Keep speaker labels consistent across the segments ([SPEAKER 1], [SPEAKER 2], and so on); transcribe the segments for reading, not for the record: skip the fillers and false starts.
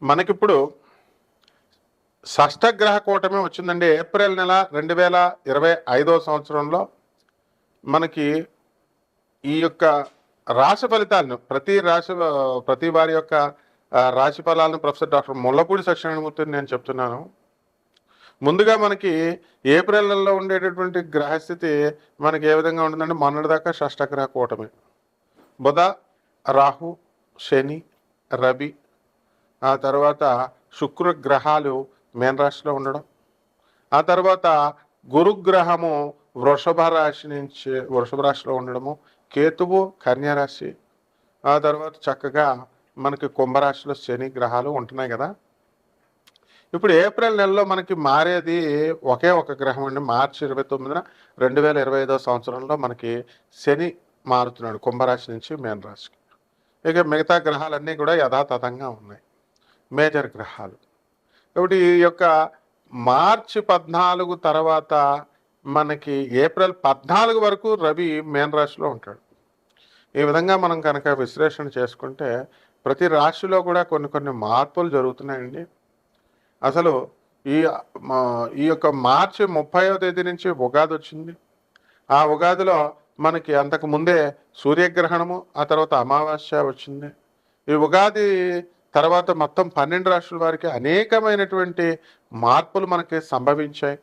[SPEAKER 1] మనకిప్పుడు షష్టగ్రహ కూటమి వచ్చిందండి. ఏప్రిల్ నెల 2025 సంవత్సరంలో మనకి ఈ యొక్క రాశి ఫలితాలను ప్రతి వారి యొక్క రాశి ఫలాలను ప్రొఫెసర్ డాక్టర్ ముల్లపూడి సత్యనారాయణమూర్తిని నేను చెప్తున్నాను. ముందుగా మనకి ఏప్రిల్ నెలలో ఉండేటటువంటి గ్రహస్థితి మనకి ఏ విధంగా ఉంటుందంటే, మొన్నటిదాకా షష్టగ్రహ కూటమి బుధ, రాహు, శని, రవి, ఆ తర్వాత శుక్రగ్రహాలు మీనరాశిలో ఉండడం, ఆ తర్వాత గురుగ్రహము వృషభ రాశిలో ఉండడము, కేతువు కన్యారాశి, ఆ తర్వాత చక్కగా మనకి కుంభరాశిలో శని గ్రహాలు ఉంటున్నాయి కదా. ఇప్పుడు ఏప్రిల్ నెలలో మనకి మారేది ఒకే ఒక గ్రహం అండి. మార్చి 29న 2025 సంవత్సరంలో మనకి శని మారుతున్నాడు కుంభరాశి నుంచి మీనరాశికి. ఇక మిగతా గ్రహాలన్నీ కూడా యథాతథంగా ఉన్నాయి, మేజర్ గ్రహాలు. కాబట్టి ఈ యొక్క మార్చి 14 తర్వాత మనకి ఏప్రిల్ 14 వరకు రవి మీనరాశిలో ఉంటాడు. ఈ విధంగా మనం కనుక విశ్లేషణ చేసుకుంటే ప్రతి రాశిలో కూడా కొన్ని మార్పులు జరుగుతున్నాయండి. అసలు ఈ ఈ యొక్క మార్చి 30వ తేదీ నుంచి ఉగాది వచ్చింది. ఆ ఉగాదిలో మనకి అంతకు ముందే సూర్యగ్రహణము, ఆ తర్వాత అమావాస్య వచ్చింది. ఈ ఉగాది తర్వాత మొత్తం 12 రాష్ట్రాల వారికి అనేకమైనటువంటి మార్పులు మనకి సంభవించాయి.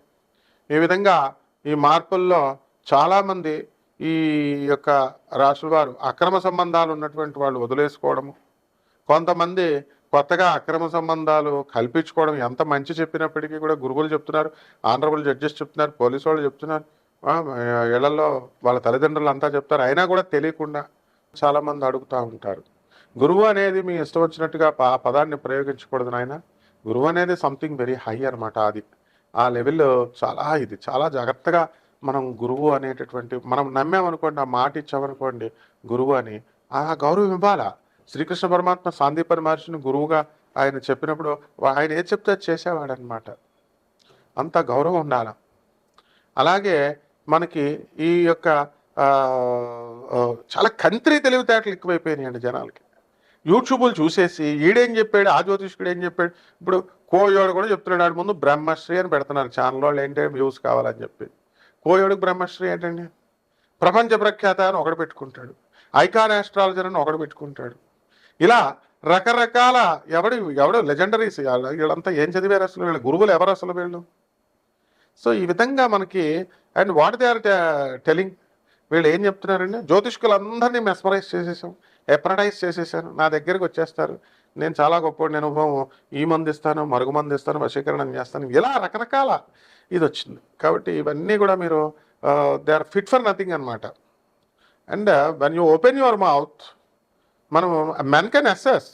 [SPEAKER 1] ఈ విధంగా ఈ మార్పుల్లో చాలామంది ఈ యొక్క రాశుల వారు అక్రమ సంబంధాలు ఉన్నటువంటి వాళ్ళు వదిలేసుకోవడము, కొంతమంది కొత్తగా అక్రమ సంబంధాలు కల్పించుకోవడం. ఎంత మంచి చెప్పినప్పటికీ కూడా గురువులు చెప్తున్నారు, ఆనరబుల్ జడ్జెస్ చెప్తున్నారు, పోలీసు వాళ్ళు చెప్తున్నారు, ఇళ్లలో వాళ్ళ తల్లిదండ్రులు అంతా చెప్తారు, అయినా కూడా తెలియకుండా చాలామంది అడుగుతూ ఉంటారు. గురువు అనేది మీ ఇష్టం వచ్చినట్టుగా పదాన్ని ప్రయోగించకూడదు నాయన. గురువు అనేది సంథింగ్ వెరీ హై అనమాట. అది ఆ లెవెల్లో చాలా జాగ్రత్తగా మనం గురువు అనేటటువంటి మనం నమ్మామనుకోండి, ఆ మాట ఇచ్చామనుకోండి గురువు అని, ఆ గౌరవం ఇవ్వాలా. శ్రీకృష్ణ పరమాత్మ సాందీపని మహర్షిని గురువుగా ఆయన చెప్పినప్పుడు ఆయన ఏది చెప్తే చేసేవాడనమాట. అంత గౌరవం ఉండాల. అలాగే మనకి ఈ యొక్క చాలా కంత్రి తెలివితేటలు ఎక్కువైపోయినాయండి జనాలకి. యూట్యూబ్లు చూసేసి ఈడేం చెప్పాడు, ఆ జ్యోతిష్కుడు ఏం చెప్పాడు. ఇప్పుడు కోయోడు కూడా చెప్తున్నాడు, ఆడి ముందు బ్రహ్మశ్రీ అని పెడుతున్నారు ఛానల్ వాళ్ళు, ఏంటంటే వ్యూస్ కావాలని చెప్పి. కోయోడికి బ్రహ్మశ్రీ ఏంటండి? ప్రపంచ ప్రఖ్యాత అని ఒకడు పెట్టుకుంటాడు, ఐకాన్ ఆస్ట్రాలజర్ అని ఒకడు పెట్టుకుంటాడు. ఇలా రకరకాల ఎవడు లెజెండరీస్ వీళ్ళంతా ఏం చదివారు అసలు? వీళ్ళ గురువులు ఎవరు అసలు వీళ్ళు? సో ఈ విధంగా మనకి and what they are telling, వీళ్ళు ఏం చెప్తున్నారండి? జ్యోతిష్కులందరినీ మెస్మరైజ్ చేసేసాం, ఎప్రడైజ్ చేసేసాను, నా దగ్గరికి వచ్చేస్తారు, నేను చాలా గొప్ప అనుభవం, ఈ మంది ఇస్తాను, మరుగు మంది ఇస్తాను, వశీకరణం చేస్తాను, ఇలా రకరకాల ఇది వచ్చింది. కాబట్టి ఇవన్నీ కూడా మీరు they are fit for nothing అనమాట. And when you open your mouth, మనం men can assess.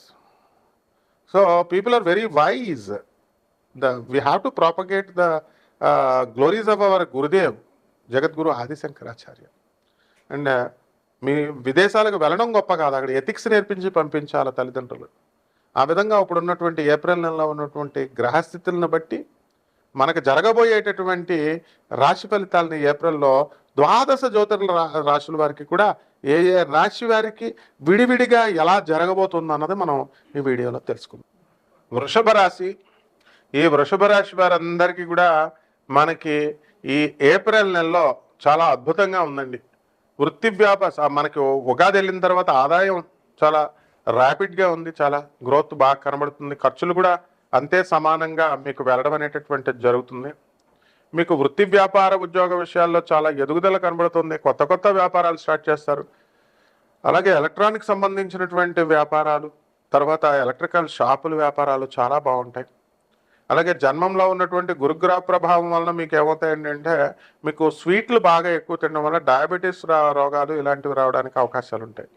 [SPEAKER 1] So people are very wise. We have to propagate the glories of our Gurudev Jagadguru Adi Shankaracharya. And మీ విదేశాలకు వెళ్ళడం గొప్ప కాదు, అక్కడ ఎథిక్స్ నేర్పించి పంపించాలి తల్లిదండ్రులు. ఆ విధంగా ఇప్పుడు ఉన్నటువంటి ఏప్రిల్ నెలలో ఉన్నటువంటి గ్రహస్థితులను బట్టి మనకు జరగబోయేటటువంటి రాశి ఫలితాలని ఏప్రిల్లో 12 జ్యోతిర్ల రాశుల వారికి కూడా ఏ ఏ రాశి వారికి విడివిడిగా ఎలా జరగబోతుందో అన్నది మనం ఈ వీడియోలో తెలుసుకుందాం. వృషభ రాశి, ఈ వృషభ రాశి వారందరికీ కూడా మనకి ఈ ఏప్రిల్ నెలలో చాలా అద్భుతంగా ఉందండి. వృత్తి మనకి ఉగాది వెళ్ళిన తర్వాత ఆదాయం చాలా ర్యాపిడ్గా ఉంది, చాలా గ్రోత్ బాగా కనబడుతుంది, ఖర్చులు కూడా అంతే సమానంగా మీకు వెళ్ళడం అనేటటువంటిది జరుగుతుంది. మీకు వృత్తి వ్యాపార ఉద్యోగ విషయాల్లో చాలా ఎదుగుదల కనబడుతుంది, కొత్త వ్యాపారాలు స్టార్ట్ చేస్తారు. అలాగే ఎలక్ట్రానిక్ సంబంధించినటువంటి వ్యాపారాలు, తర్వాత ఎలక్ట్రికల్ షాపుల వ్యాపారాలు చాలా బాగుంటాయి. అలాగే జన్మంలో ఉన్నటువంటి గురుగ్రహ ప్రభావం వలన మీకు ఏమవుతాయంటే, మీకు స్వీట్లు బాగా ఎక్కువ తినడం వల్ల డయాబెటీస్ రోగాలు ఇలాంటివి రావడానికి అవకాశాలు ఉంటాయి.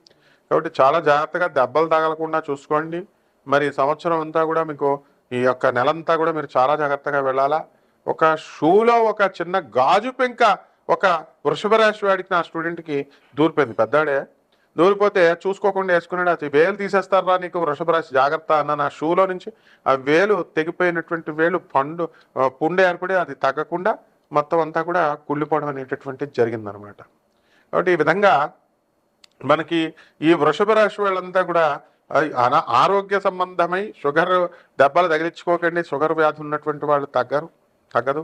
[SPEAKER 1] కాబట్టి చాలా జాగ్రత్తగా దెబ్బలు తగలకుండా చూసుకోండి. మరి సంవత్సరం అంతా కూడా మీకు ఈ యొక్క నెలంతా కూడా మీరు చాలా జాగ్రత్తగా వెళ్ళాలా. ఒక షూలో ఒక చిన్న గాజు పెంక ఒక వృషభ రాశి వాడికి, నా స్టూడెంట్కి దూరిపోయింది, పెద్దాడే దూరిపోతే చూసుకోకుండా వేసుకున్నాడు. అది వేలు తీసేస్తారా నీకు వృషభ రాశి, జాగ్రత్త అన్న. నా షూలో నుంచి ఆ వేలు తెగిపోయినటువంటి వేలు పుండు ఏర్పడి అది తగ్గకుండా మొత్తం అంతా కూడా కుళ్ళిపోవడం అనేటటువంటిది జరిగిందనమాట. కాబట్టి ఈ విధంగా మనకి ఈ వృషభ రాశి వాళ్ళంతా కూడా ఆరోగ్య సంబంధమై షుగర్ దెబ్బలు తగిలించుకోకండి. షుగర్ వ్యాధి ఉన్నటువంటి వాళ్ళు తగ్గదు.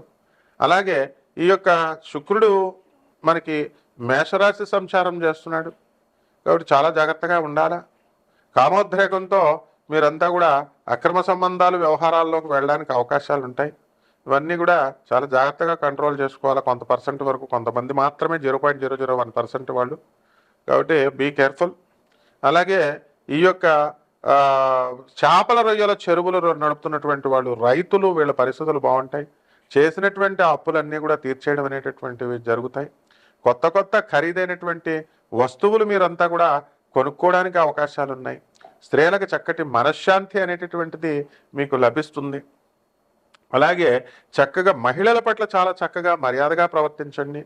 [SPEAKER 1] అలాగే ఈ యొక్క శుక్రుడు మనకి మేషరాశి సంచారం చేస్తున్నాడు కాబట్టి చాలా జాగ్రత్తగా ఉండాలా. కామోద్రేకంతో మీరంతా కూడా అక్రమ సంబంధాలు వ్యవహారాల్లోకి వెళ్ళడానికి అవకాశాలు ఉంటాయి. ఇవన్నీ కూడా చాలా జాగ్రత్తగా కంట్రోల్ చేసుకోవాలి. కొంత పర్సెంట్ వరకు, కొంతమంది మాత్రమే 0.001% వాళ్ళు, కాబట్టి బీ కేర్ఫుల్. అలాగే ఈ యొక్క చేపల రొయ్యల చెరువులు నడుపుతున్నటువంటి వాళ్ళు, రైతులు, వీళ్ళ పరిస్థితులు బాగుంటాయి. చేసినటువంటి అప్పులన్నీ కూడా తీర్చేయడం అనేటటువంటివి జరుగుతాయి. కొత్త ఖరీదైనటువంటి వస్తువులు మీరంతా కూడా కొనుక్కోవడానికి అవకాశాలు ఉన్నాయి. స్త్రీలకు చక్కటి మనశ్శాంతి అనేటటువంటిది మీకు లభిస్తుంది. అలాగే చక్కగా మహిళల పట్ల చాలా చక్కగా మర్యాదగా ప్రవర్తించండి.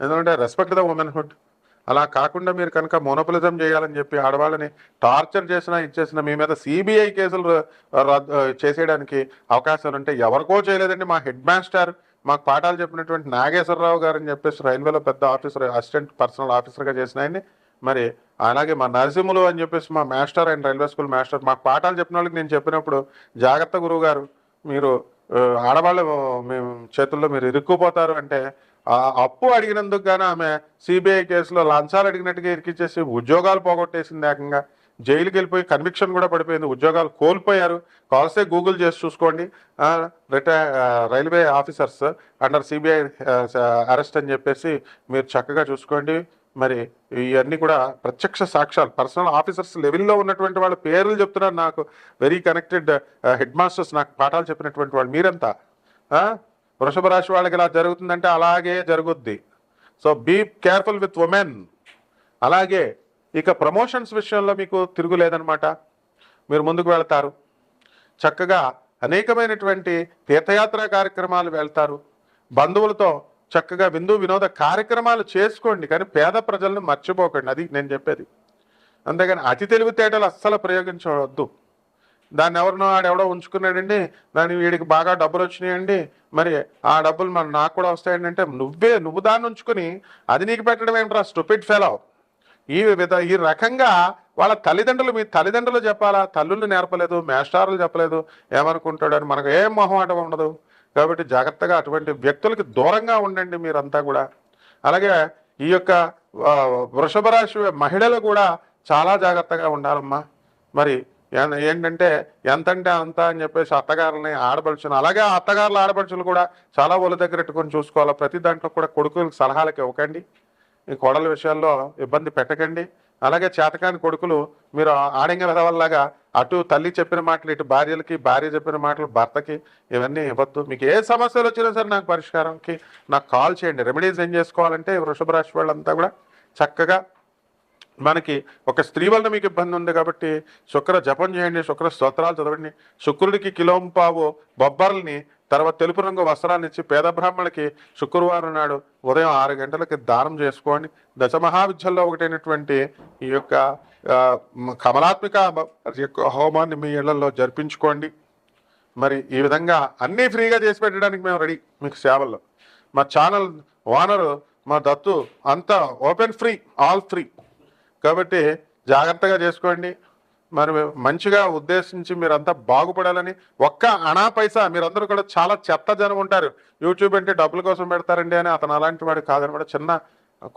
[SPEAKER 1] ఎందుకంటే రెస్పెక్ట్ ద ఉమెన్హుడ్. అలా కాకుండా మీరు కనుక మోనోపలిజం చేయాలని చెప్పి ఆడవాళ్ళని టార్చర్ ఇచ్చేసిన మీ మీద సిబిఐ కేసులు చేసేయడానికి అవకాశాలు ఉంటాయి. ఎవరికో చేయలేదండి, మా హెడ్ మాస్టర్ మాకు పాఠాలు చెప్పినటువంటి నాగేశ్వరరావు గారు అని చెప్పేసి రైల్వేలో పెద్ద ఆఫీసర్, అసిస్టెంట్ పర్సనల్ ఆఫీసర్గా చేసిన ఆయన్ని. మరి అలాగే మా నరసింహులు అని చెప్పేసి మా మాస్టర్, ఆయన రైల్వే స్కూల్ మాస్టర్, మాకు పాఠాలు చెప్పిన వాళ్ళకి నేను చెప్పినప్పుడు, జాగ్రత్త గురువు గారు, మీరు ఆడవాళ్ళు మేము చేతుల్లో మీరు ఇరుక్కుపోతారు అంటే, అప్పు అడిగినందుకు గాను ఆమె సిబిఐ కేసులో లంచాలు అడిగినట్టుగా ఇరికిచ్చేసి ఉద్యోగాలు పోగొట్టేసింది. ఏకంగా జైలుకి వెళ్ళిపోయి కన్విక్షన్ కూడా పడిపోయింది, ఉద్యోగాలు కోల్పోయారు. కాల్సే గూగుల్ చేసి చూసుకోండి. Railway officers under CBI arrest అని చెప్పేసి మీరు చక్కగా చూసుకోండి. మరి ఇవన్నీ కూడా ప్రత్యక్ష సాక్ష్యాలు. పర్సనల్ ఆఫీసర్స్ లెవెల్లో ఉన్నటువంటి వాళ్ళ పేర్లు చెప్తున్నారు నాకు, వెరీ కనెక్టెడ్ హెడ్ మాస్టర్స్, నాకు పాఠాలు చెప్పినటువంటి వాళ్ళు. మీరంతా వృషభ రాశి వాళ్ళకి ఇలా జరుగుతుందంటే అలాగే జరుగుద్ది. So be careful with women. అలాగే ఇక ప్రమోషన్స్ విషయంలో మీకు తిరుగులేదనమాట. మీరు ముందుకు వెళ్తారు, చక్కగా అనేకమైనటువంటి తీర్థయాత్ర కార్యక్రమాలు వెళ్తారు, బంధువులతో చక్కగా విందు వినోద కార్యక్రమాలు చేసుకోండి. కానీ పేద ప్రజలను మర్చిపోకండి, అది నేను చెప్పేది. అంతేగాని అతి తెలివితేటలు అస్సలు ప్రయోగించవద్దు. దాన్ని ఆడెవడో ఉంచుకున్నాడండి, దాన్ని వీడికి బాగా డబ్బులు వచ్చినాయండి, మరి ఆ డబ్బులు నాకు కూడా వస్తాయండి అంటే, నువ్వు దాన్ని ఉంచుకుని అది నీకు పెట్టడం ఏంట్రా స్టూపిడ్ ఫెలో. ఈ రకంగా వాళ్ళ తల్లిదండ్రులు, మీ తల్లిదండ్రులు చెప్పాలా, తల్లులు నేర్పలేదు, మేస్టార్లు చెప్పలేదు, ఏమనుకుంటాడు అని మనకు ఏం మొహమాటం ఉండదు. కాబట్టి జాగ్రత్తగా అటువంటి వ్యక్తులకి దూరంగా ఉండండి మీరంతా కూడా. అలాగే ఈ యొక్క వృషభ రాశి మహిళలు కూడా చాలా జాగ్రత్తగా ఉండాలమ్మా. మరి ఏంటంటే ఎంతంటే అంత అని చెప్పేసి అత్తగారులని ఆడపడుచుని, అలాగే అత్తగారుల ఆడపడుచులు కూడా చాలా ఒళ్ళు దగ్గర పెట్టుకొని చూసుకోవాలి. ప్రతి దాంట్లో కూడా కొడుకులకు సలహాలకి ఇవ్వకండి, ఈ కోడల విషయాల్లో ఇబ్బంది పెట్టకండి. అలాగే చేతకాని కొడుకులు మీరు ఆడంగ విధవల్లాగా అటు తల్లి చెప్పిన మాటలు ఇటు భార్యలకి, భార్య చెప్పిన మాటలు భర్తకి, ఇవన్నీ ఇవ్వద్దు. మీకు ఏ సమస్యలు వచ్చినా సరే నాకు పరిష్కారంకి నాకు కాల్ చేయండి. రెమెడీస్ ఏం చేసుకోవాలంటే వృషభ రాశి వాళ్ళంతా కూడా చక్కగా, మనకి ఒక స్త్రీ వల్ల మీకు ఇబ్బంది ఉంది కాబట్టి శుక్ర జపం చేయండి, శుక్ర స్తోత్రాలు చదవండి. శుక్రుడికి కిలోంపావు బొబ్బర్లని, తర్వాత తెలుపు రంగు వస్త్రాన్ని ఇచ్చి పేద బ్రాహ్మణులకి శుక్రవారం నాడు ఉదయం 6 గంటలకి దానం చేసుకోండి. దశమహావిద్యల్లో ఒకటైనటువంటి ఈ యొక్క కమలాత్మిక హోమాన్ని మీ ఇళ్లలో జరిపించుకోండి. మరి ఈ విధంగా అన్నీ ఫ్రీగా చేసి పెట్టడానికి మేము రెడీ మీకు సేవల్లో. మా ఛానల్ ఓనరు మా దత్తు అంతా ఓపెన్ ఫ్రీ, ఆల్ ఫ్రీ. కాబట్టి జాగ్రత్తగా చేసుకోండి. మరి మంచిగా ఉద్దేశించి మీరంతా బాగుపడాలని. ఒక్క అనా పైసా, మీరందరూ కూడా చాలా చెత్త జనం ఉంటారు, యూట్యూబ్ అంటే డబ్బుల కోసం పెడతారండి అని. అతను అలాంటి వాడు కాదనమాట, చిన్న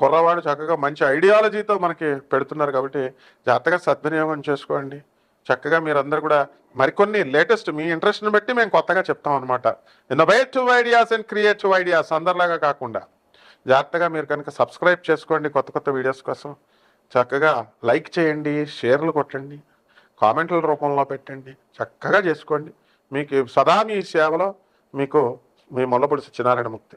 [SPEAKER 1] కుర్రవాడు, చక్కగా మంచి ఐడియాలజీతో మనకి పెడుతున్నారు. కాబట్టి జాగ్రత్తగా సద్వినియోగం చేసుకోండి. చక్కగా మీరందరూ కూడా మరికొన్ని లేటెస్ట్ మీ ఇంట్రెస్ట్ని బట్టి మేము కొత్తగా చెప్తాం అనమాట. Innovative ideas and creative ideas, అందరిలాగా కాకుండా. జాగ్రత్తగా మీరు కనుక సబ్స్క్రైబ్ చేసుకోండి కొత్త వీడియోస్ కోసం. చక్కగా లైక్ చేయండి, షేర్లు కొట్టండి, కామెంట్ల రూపంలో పెట్టండి, చక్కగా చేసుకోండి. మీకు సదా మీ సేవలో మీకు మీ ముల్లపూడి సత్యనారాయణ మూర్తి.